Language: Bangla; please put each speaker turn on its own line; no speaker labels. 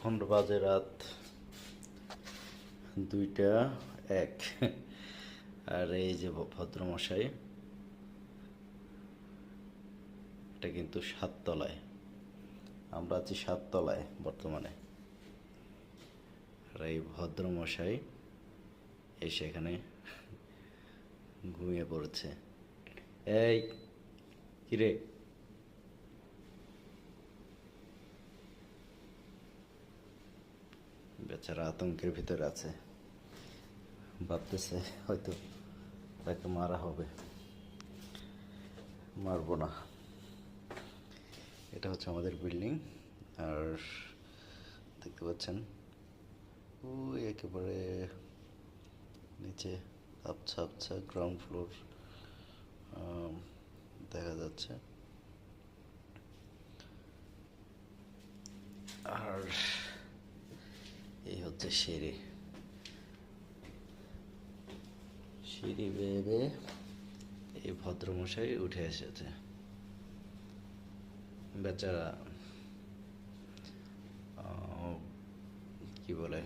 এখন বাজে রাত 2টা 1। আর এই যে ভদ্রমশাই, এটা কিন্তু 7 তলায়। আমরা আছি 7 তলায় বর্তমানে। আর এই ভদ্রমশাই এসে এখানে ঘুমিয়ে পড়েছে। এই কিরে, বেচারা আতঙ্কের ভিতরে আছে, ভাবতেছে হয়তো তাকে মারা হবে। মারবো না। এটা হচ্ছে আমাদের বিল্ডিং। আর দেখতে পাচ্ছেন ওই একেবারে নিচে আবছা আবছা গ্রাউন্ড ফ্লোর দেখা যাচ্ছে। আর এই হচ্ছে সিঁড়ি। সিঁড়ি বেয়ে বেয়ে এই ভদ্রমশাই উঠে এসেছে। বেচারা কি বলে